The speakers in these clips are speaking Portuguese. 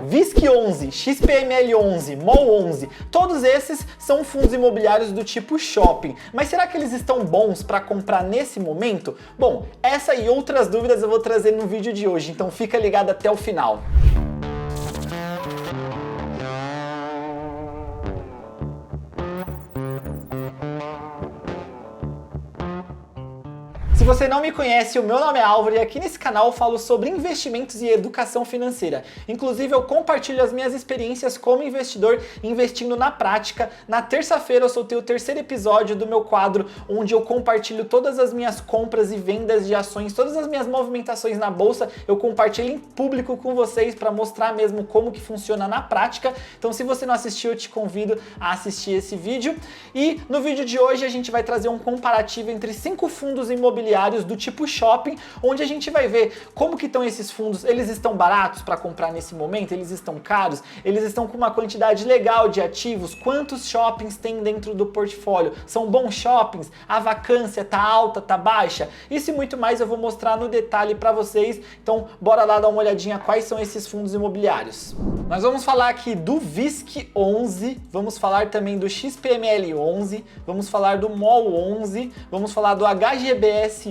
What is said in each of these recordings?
VISC11, XPML11, MOL11, todos esses são fundos imobiliários do tipo shopping. Mas será que eles estão bons para comprar nesse momento? Bom, essa e outras dúvidas eu vou trazer no vídeo de hoje, então fica ligado até o final. Se você não me conhece, o meu nome é Álvaro e aqui nesse canal eu falo sobre investimentos e educação financeira. Inclusive eu compartilho as minhas experiências como investidor investindo na prática. Na terça-feira eu soltei o terceiro episódio do meu quadro onde eu compartilho todas as minhas compras e vendas de ações, todas as minhas movimentações na bolsa, eu compartilho em público com vocês para mostrar mesmo como que funciona na prática. Então se você não assistiu, eu te convido a assistir esse vídeo. E no vídeo de hoje a gente vai trazer um comparativo entre 5 fundos imobiliários do tipo shopping, onde a gente vai ver como que estão esses fundos. Eles estão baratos para comprar nesse momento? Eles estão caros? Eles estão com uma quantidade legal de ativos? Quantos shoppings tem dentro do portfólio? São bons shoppings? A vacância tá alta, tá baixa? Isso e muito mais eu vou mostrar no detalhe para vocês. Então bora lá dar uma olhadinha quais são esses fundos imobiliários. Nós vamos falar aqui do VISC11, vamos falar também do XPML11, vamos falar do MOL11, vamos falar do HGBS11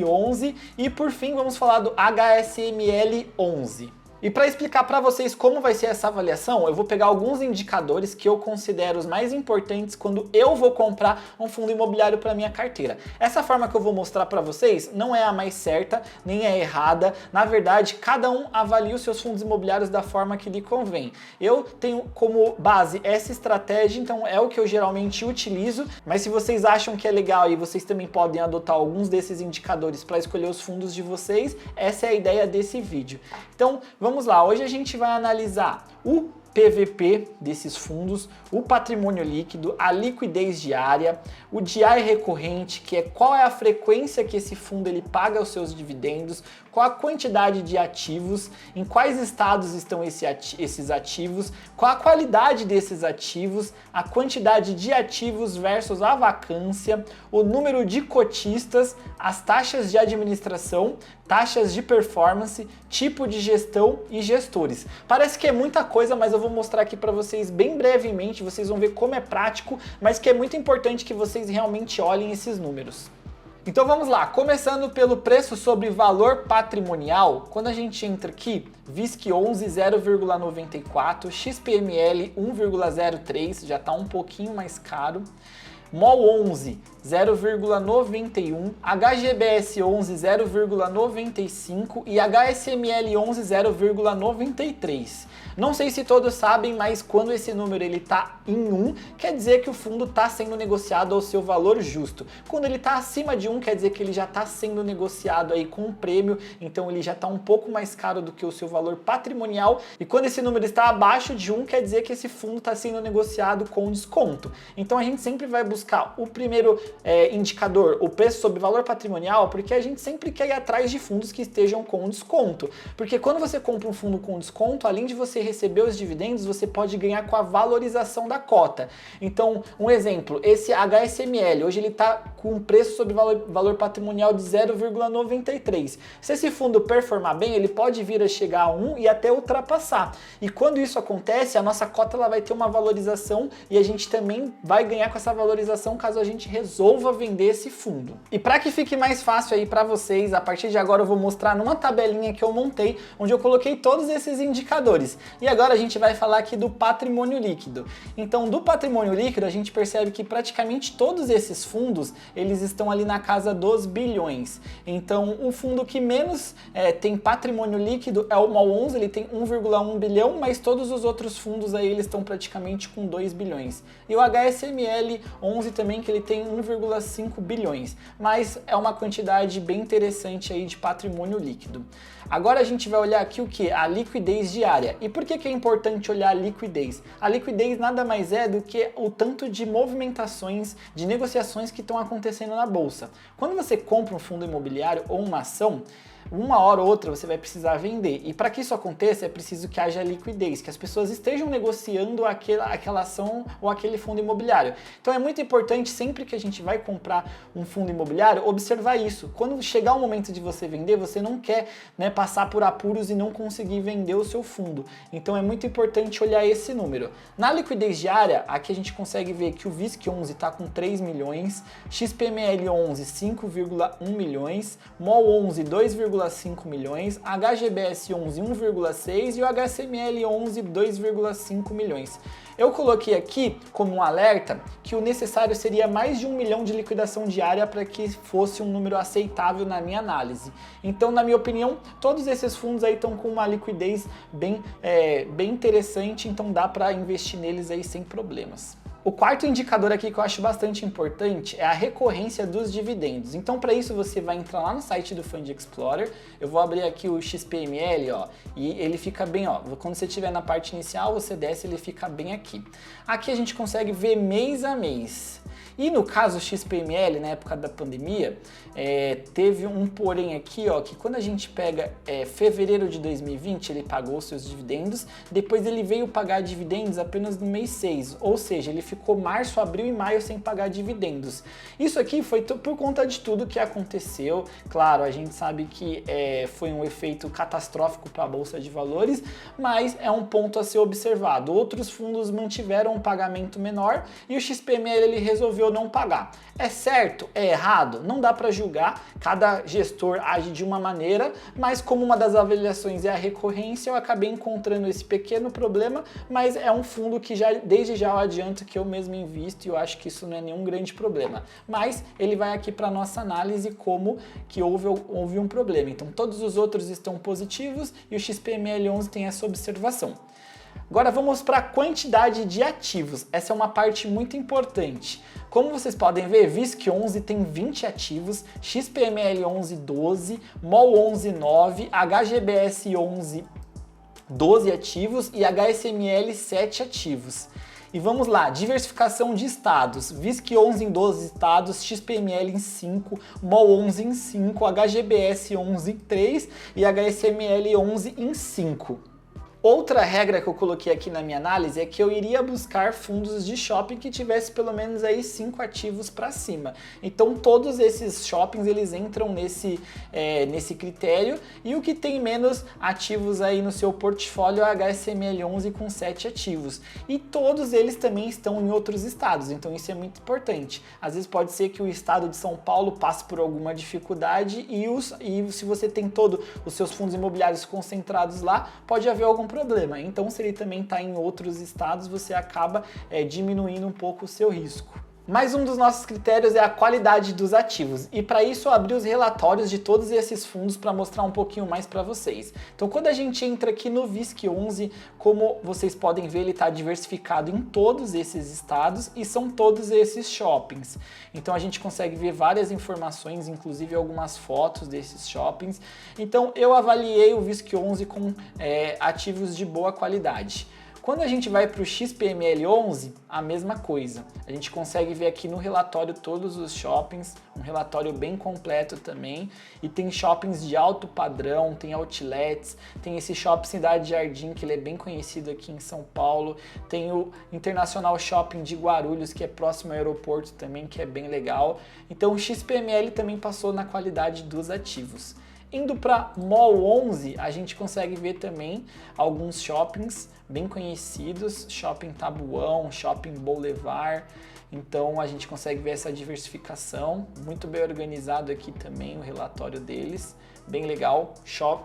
e por fim vamos falar do HSML11. E para explicar para vocês como vai ser essa avaliação, eu vou pegar alguns indicadores que eu considero os mais importantes quando eu vou comprar um fundo imobiliário para minha carteira. Essa forma que eu vou mostrar para vocês não é a mais certa, nem é errada. Na verdade, cada um avalia os seus fundos imobiliários da forma que lhe convém. Eu tenho como base essa estratégia, então é o que eu geralmente utilizo, mas se vocês acham que é legal e vocês também podem adotar alguns desses indicadores para escolher os fundos de vocês, essa é a ideia desse vídeo. Então, vamos lá, hoje a gente vai analisar o PVP desses fundos, o patrimônio líquido, a liquidez diária, o DI recorrente, que é qual é a frequência que esse fundo ele paga os seus dividendos, qual a quantidade de ativos, em quais estados estão esses ativos, qual a qualidade desses ativos, a quantidade de ativos versus a vacância, o número de cotistas, as taxas de administração, taxas de performance, tipo de gestão e gestores. Parece que é muita coisa, mas eu vou mostrar aqui para vocês bem brevemente, vocês vão ver como é prático, mas que é muito importante que vocês realmente olhem esses números. Então vamos lá, começando pelo preço sobre valor patrimonial, quando a gente entra aqui, VISC11 0,94, XPML 1,03, já está um pouquinho mais caro, MOL11 0,91, HGBS11 0,95 e HSML11 0,93. Não sei se todos sabem, mas quando esse número ele tá em 1, quer dizer que o fundo está sendo negociado ao seu valor justo. Quando ele está acima de 1, quer dizer que ele já está sendo negociado aí com um prêmio, então ele já está um pouco mais caro do que o seu valor patrimonial. E quando esse número está abaixo de 1, quer dizer que esse fundo está sendo negociado com desconto. Então a gente sempre vai buscar o primeiro indicador, o preço sobre valor patrimonial, porque a gente sempre quer ir atrás de fundos que estejam com desconto. Porque quando você compra um fundo com desconto, além de você receber os dividendos, você pode ganhar com a valorização da cota. Então, um exemplo, esse HSML, hoje ele está com um preço sobre valor patrimonial de 0,93. Se esse fundo performar bem, ele pode vir a chegar a 1 e até ultrapassar. E quando isso acontece, a nossa cota ela vai ter uma valorização e a gente também vai ganhar com essa valorização caso a gente resolva vender esse fundo. E para que fique mais fácil aí para vocês, a partir de agora eu vou mostrar numa tabelinha que eu montei, onde eu coloquei todos esses indicadores. E agora a gente vai falar aqui do patrimônio líquido. Então, do patrimônio líquido, a gente percebe que praticamente todos esses fundos, eles estão ali na casa dos bilhões. Então, o fundo que menos tem patrimônio líquido é o MOL11, ele tem 1,1 bilhão, mas todos os outros fundos aí, eles estão praticamente com 2 bilhões. E o HSML11 também, que ele tem 1,5 bilhões, mas é uma quantidade bem interessante aí de patrimônio líquido. Agora a gente vai olhar aqui o que? A liquidez diária. E por que é importante olhar a liquidez? A liquidez nada mais é do que o tanto de movimentações, de negociações que estão acontecendo na bolsa. Quando você compra um fundo imobiliário ou uma ação, uma hora ou outra você vai precisar vender. E para que isso aconteça, é preciso que haja liquidez, que as pessoas estejam negociando aquela ação ou aquele fundo imobiliário. Então é muito importante, sempre que a gente vai comprar um fundo imobiliário, observar isso. Quando chegar o momento de você vender, você não quer, né, passar por apuros e não conseguir vender o seu fundo. Então é muito importante olhar esse número. Na liquidez diária, aqui a gente consegue ver que o VISC11 está com 3 milhões, XPML11 5,1 milhões, MOL11 2,5 milhões, HGBS11 1,6 e o HCML11 2,5 milhões. Eu coloquei aqui como um alerta que o necessário seria mais de 1 milhão de liquidação diária para que fosse um número aceitável na minha análise. Então, na minha opinião, todos esses fundos aí estão com uma liquidez bem interessante, então dá para investir neles aí sem problemas. O quarto indicador aqui que eu acho bastante importante é a recorrência dos dividendos. Então, para isso, você vai entrar lá no site do Fund Explorer. Eu vou abrir aqui o XPML, ó, e ele fica bem, ó. Quando você estiver na parte inicial, você desce, ele fica bem aqui. Aqui a gente consegue ver mês a mês. E no caso XPML, na época da pandemia, teve um porém aqui, ó, que quando a gente pega fevereiro de 2020, ele pagou seus dividendos, depois ele veio pagar dividendos apenas no mês 6, ou seja, ele ficou março, abril e maio sem pagar dividendos. Isso aqui foi por conta de tudo que aconteceu. Claro, a gente sabe que foi um efeito catastrófico para a Bolsa de Valores, mas é um ponto a ser observado. Outros fundos mantiveram um pagamento menor e o XPML ele resolveu não pagar. É certo? É errado? Não dá para julgar, cada gestor age de uma maneira, mas como uma das avaliações é a recorrência, eu acabei encontrando esse pequeno problema, mas é um fundo que desde já eu adianto que eu mesmo invisto e eu acho que isso não é nenhum grande problema. Mas ele vai aqui para nossa análise como que houve um problema. Então todos os outros estão positivos e o XPML11 tem essa observação. Agora vamos para a quantidade de ativos. Essa é uma parte muito importante. Como vocês podem ver, VISC11 tem 20 ativos, XPML11 12, MOL11 9, HGBS11 12 ativos e HSML 7 ativos. E vamos lá, diversificação de estados, VISC11 em 12 estados, XPML em 5, MOL11 em 5, HGBS11 em 3 e HSML11 em 5. Outra regra que eu coloquei aqui na minha análise é que eu iria buscar fundos de shopping que tivesse pelo menos aí 5 ativos para cima. Então todos esses shoppings eles entram nesse critério, e o que tem menos ativos aí no seu portfólio é a HSML11 com 7 ativos. E todos eles também estão em outros estados, então isso é muito importante. Às vezes pode ser que o estado de São Paulo passe por alguma dificuldade e se você tem todos os seus fundos imobiliários concentrados lá, pode haver algum problema. Então, se ele também está em outros estados, você acaba diminuindo um pouco o seu risco. Mais um dos nossos critérios é a qualidade dos ativos, e para isso eu abri os relatórios de todos esses fundos para mostrar um pouquinho mais para vocês. Então quando a gente entra aqui no VISC11, como vocês podem ver, ele está diversificado em todos esses estados e são todos esses shoppings. Então a gente consegue ver várias informações, inclusive algumas fotos desses shoppings. Então eu avaliei o VISC11 com ativos de boa qualidade. Quando a gente vai para o XPML11, a mesma coisa. A gente consegue ver aqui no relatório todos os shoppings, um relatório bem completo também, e tem shoppings de alto padrão, tem outlets, tem esse shopping Cidade Jardim, que ele é bem conhecido aqui em São Paulo, tem o Internacional Shopping de Guarulhos, que é próximo ao aeroporto também, que é bem legal. Então o XPML também passou na qualidade dos ativos. Indo para MOL11, a gente consegue ver também alguns shoppings bem conhecidos, Shopping Tabuão, Shopping Boulevard. Então a gente consegue ver essa diversificação, muito bem organizado aqui também o relatório deles, bem legal.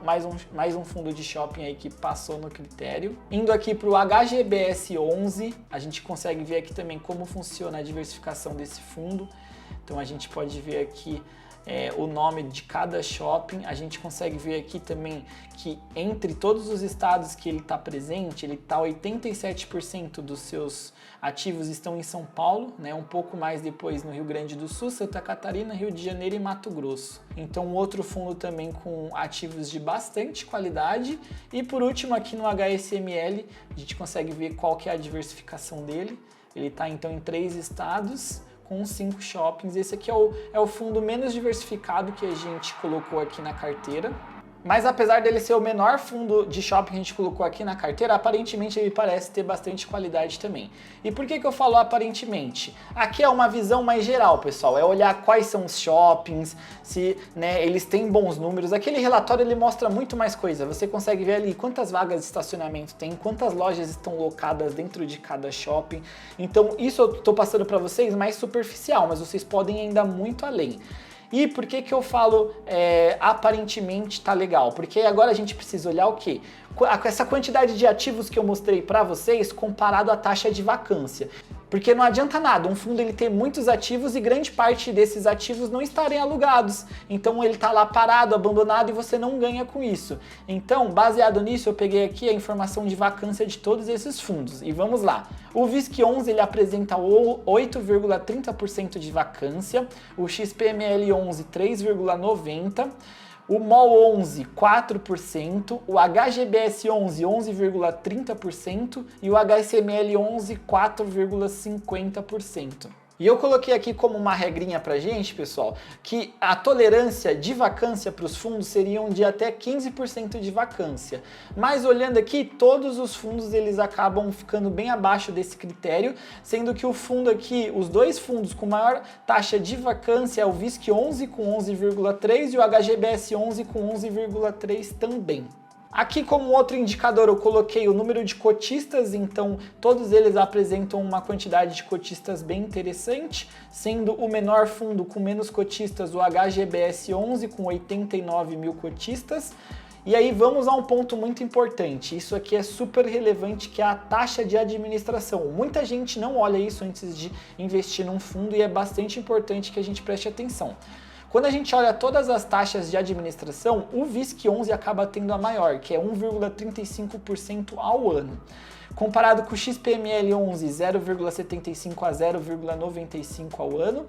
Mais um fundo de shopping aí que passou no critério. Indo aqui para o HGBS11, a gente consegue ver aqui também como funciona a diversificação desse fundo. Então a gente pode ver aqui o nome de cada shopping. A gente consegue ver aqui também que entre todos os estados que ele está presente, ele está 87% dos seus ativos estão em São Paulo, né? Um pouco mais depois no Rio Grande do Sul, Santa Catarina, Rio de Janeiro e Mato Grosso. Então outro fundo também com ativos de bastante qualidade. E por último aqui no HSML a gente consegue ver qual que é a diversificação dele. Ele está então em 3 estados, com 5 shoppings. Esse aqui é o fundo menos diversificado que a gente colocou aqui na carteira. Mas apesar dele ser o menor fundo de shopping que a gente colocou aqui na carteira, aparentemente ele parece ter bastante qualidade também. E por que eu falo aparentemente? Aqui é uma visão mais geral, pessoal, é olhar quais são os shoppings, se eles têm bons números. Aquele relatório ele mostra muito mais coisa, você consegue ver ali quantas vagas de estacionamento tem, quantas lojas estão locadas dentro de cada shopping. Então isso eu estou passando para vocês mais superficial, mas vocês podem ir ainda muito além. E por que eu falo aparentemente tá legal? Porque agora a gente precisa olhar o quê? Essa quantidade de ativos que eu mostrei para vocês comparado à taxa de vacância. Porque não adianta nada, um fundo ele ter muitos ativos e grande parte desses ativos não estarem alugados. Então ele está lá parado, abandonado e você não ganha com isso. Então, baseado nisso, eu peguei aqui a informação de vacância de todos esses fundos. E vamos lá. O VISC11 ele apresenta 8,30% de vacância, o XPML11 3,90%, o MOL11, 4%, o HGBS11, 11,30% e o HSML11, 4,50%. E eu coloquei aqui como uma regrinha pra gente, pessoal, que a tolerância de vacância para os fundos seriam de até 15% de vacância. Mas olhando aqui, todos os fundos eles acabam ficando bem abaixo desse critério, sendo que o fundo aqui, os dois fundos com maior taxa de vacância é o VISC11 com 11,3% e o HGBS11 com 11,3% também. Aqui como outro indicador eu coloquei o número de cotistas, então todos eles apresentam uma quantidade de cotistas bem interessante, sendo o menor fundo com menos cotistas o HGBS11 com 89 mil cotistas. E aí vamos a um ponto muito importante, isso aqui é super relevante, que é a taxa de administração. Muita gente não olha isso antes de investir num fundo e é bastante importante que a gente preste atenção. Quando a gente olha todas as taxas de administração, o VISC11 acaba tendo a maior, que é 1,35% ao ano. Comparado com o XPML11, 0,75% a 0,95% ao ano,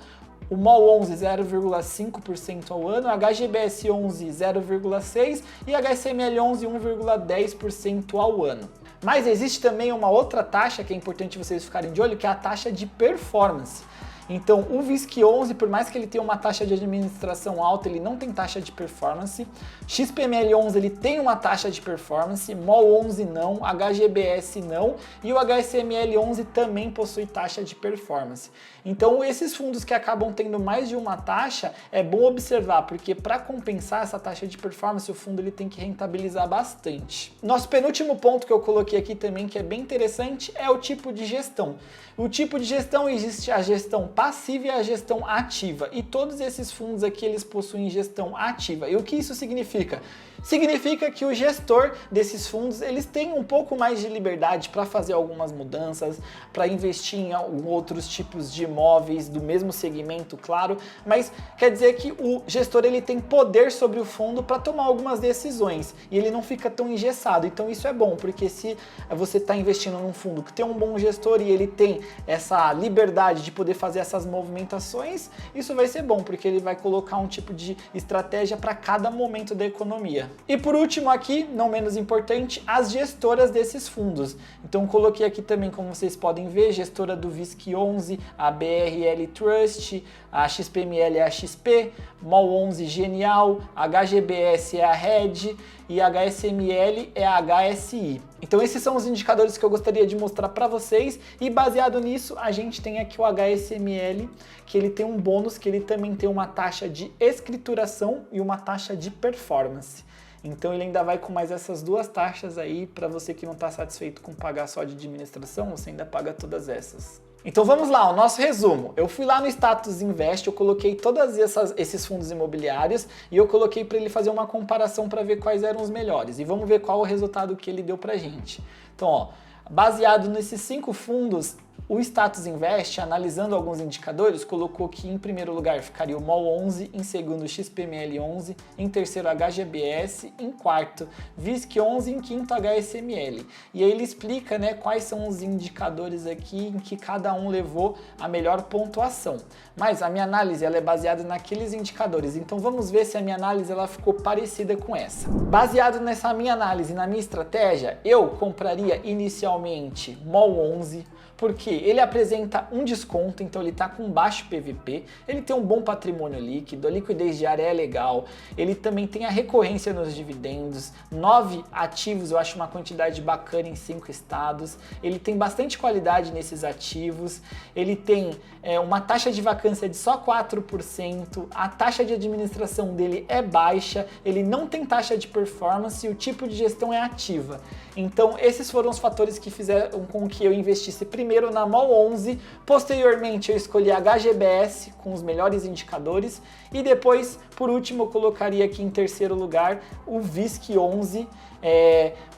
o MOL11, 0,5% ao ano, HGBS11, 0,6% e HSML11, 1,10% ao ano. Mas existe também uma outra taxa que é importante vocês ficarem de olho, que é a taxa de performance. Então, o VISC11, por mais que ele tenha uma taxa de administração alta, ele não tem taxa de performance. XPML11 ele tem uma taxa de performance, MOL11 não, HGBS não e o HSML11 também possui taxa de performance. Então, esses fundos que acabam tendo mais de uma taxa, é bom observar, porque para compensar essa taxa de performance, o fundo ele tem que rentabilizar bastante. Nosso penúltimo ponto que eu coloquei aqui também, que é bem interessante, é o tipo de gestão. O tipo de gestão, existe a gestão passiva e a gestão ativa. E todos esses fundos aqui, eles possuem gestão ativa. E o que isso significa? Significa que o gestor desses fundos, eles têm um pouco mais de liberdade para fazer algumas mudanças, para investir em outros tipos de imóveis do mesmo segmento, claro, mas quer dizer que o gestor ele tem poder sobre o fundo para tomar algumas decisões e ele não fica tão engessado. Então isso é bom, porque se você está investindo num fundo que tem um bom gestor e ele tem essa liberdade de poder fazer essas movimentações, isso vai ser bom, porque ele vai colocar um tipo de estratégia para cada momento da economia. E por último aqui, não menos importante, as gestoras desses fundos. Então coloquei aqui também, como vocês podem ver, gestora do VISC11, a BRL Trust, a XPML é a XP, MOL11 Genial, HGBS é a RED e a HSML é a HSI. Então esses são os indicadores que eu gostaria de mostrar para vocês e baseado nisso a gente tem aqui o HSML, que ele tem um bônus, que ele também tem uma taxa de escrituração e uma taxa de performance. Então ele ainda vai com mais essas duas taxas aí, para você que não está satisfeito com pagar só de administração, você ainda paga todas essas. Então vamos lá, o nosso resumo. Eu fui lá no Status Invest, eu coloquei todos esses fundos imobiliários e eu coloquei para ele fazer uma comparação para ver quais eram os melhores. E vamos ver qual o resultado que ele deu pra gente. Então, ó, baseado nesses 5 fundos, o Status Invest, analisando alguns indicadores, colocou que em primeiro lugar ficaria o MOL11, em segundo o XPML11, em terceiro HGBS, em quarto VISC11 e em quinto HSML. E aí ele explica, né, quais são os indicadores aqui em que cada um levou a melhor pontuação. Mas a minha análise ela é baseada naqueles indicadores, então vamos ver se a minha análise ela ficou parecida com essa. Baseado nessa minha análise, na minha estratégia, eu compraria inicialmente MOL11, porque que ele apresenta um desconto, então ele está com baixo PVP, ele tem um bom patrimônio líquido, a liquidez diária é legal, ele também tem a recorrência nos dividendos, 9 ativos, eu acho uma quantidade bacana em 5 estados, ele tem bastante qualidade nesses ativos, ele tem uma taxa de vacância de só 4%, a taxa de administração dele é baixa, ele não tem taxa de performance e o tipo de gestão é ativa. Então esses foram os fatores que fizeram com que eu investisse primeiro na MOL 11, posteriormente eu escolhi a HGBS com os melhores indicadores e depois, por último, eu colocaria aqui em terceiro lugar o VISC 11,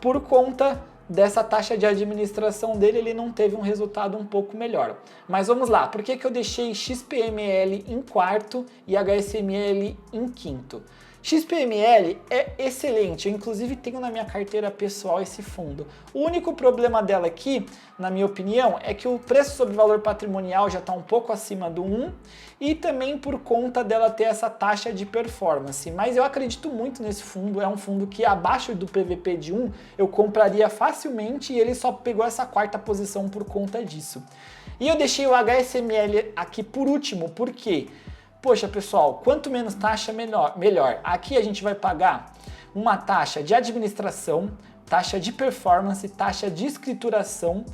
por conta dessa taxa de administração dele, ele não teve um resultado um pouco melhor. Mas vamos lá, por que eu deixei XPML em quarto e HSML em quinto? XPML é excelente, eu inclusive tenho na minha carteira pessoal esse fundo. O único problema dela aqui, na minha opinião, é que o preço sobre valor patrimonial já está um pouco acima do 1 e também por conta dela ter essa taxa de performance. Mas eu acredito muito nesse fundo, é um fundo que abaixo do PVP de 1 eu compraria facilmente e ele só pegou essa quarta posição por conta disso. E eu deixei o HSML aqui por último, por quê? Poxa, pessoal, quanto menos taxa, melhor. Aqui a gente vai pagar uma taxa de administração, taxa de performance, taxa de escrituração.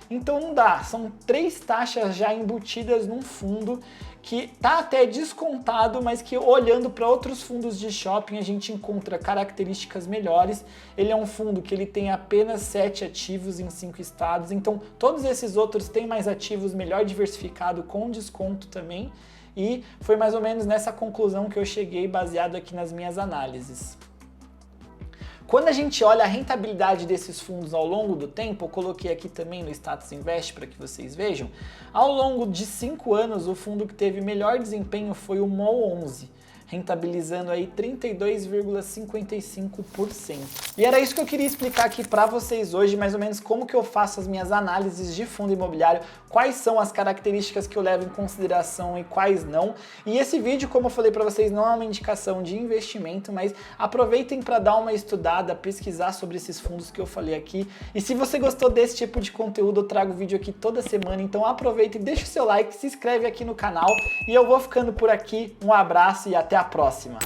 Então não dá, são 3 taxas já embutidas num fundo que tá até descontado, mas que olhando para outros fundos de shopping a gente encontra características melhores. Ele é um fundo que ele tem apenas 7 ativos em 5 estados, então todos esses outros têm mais ativos, melhor diversificado, com desconto também. E foi mais ou menos nessa conclusão que eu cheguei baseado aqui nas minhas análises. Quando a gente olha a rentabilidade desses fundos ao longo do tempo, eu coloquei aqui também no Status Invest para que vocês vejam, ao longo de 5 anos o fundo que teve melhor desempenho foi o MOL 11, rentabilizando aí 32,55%. E era isso que eu queria explicar aqui para vocês hoje, mais ou menos como que eu faço as minhas análises de fundo imobiliário, quais são as características que eu levo em consideração e quais não. E esse vídeo, como eu falei para vocês, não é uma indicação de investimento, mas aproveitem para dar uma estudada, pesquisar sobre esses fundos que eu falei aqui. E se você gostou desse tipo de conteúdo, eu trago vídeo aqui toda semana, então aproveita e deixa o seu like, se inscreve aqui no canal e eu vou ficando por aqui. Um abraço e até a próxima!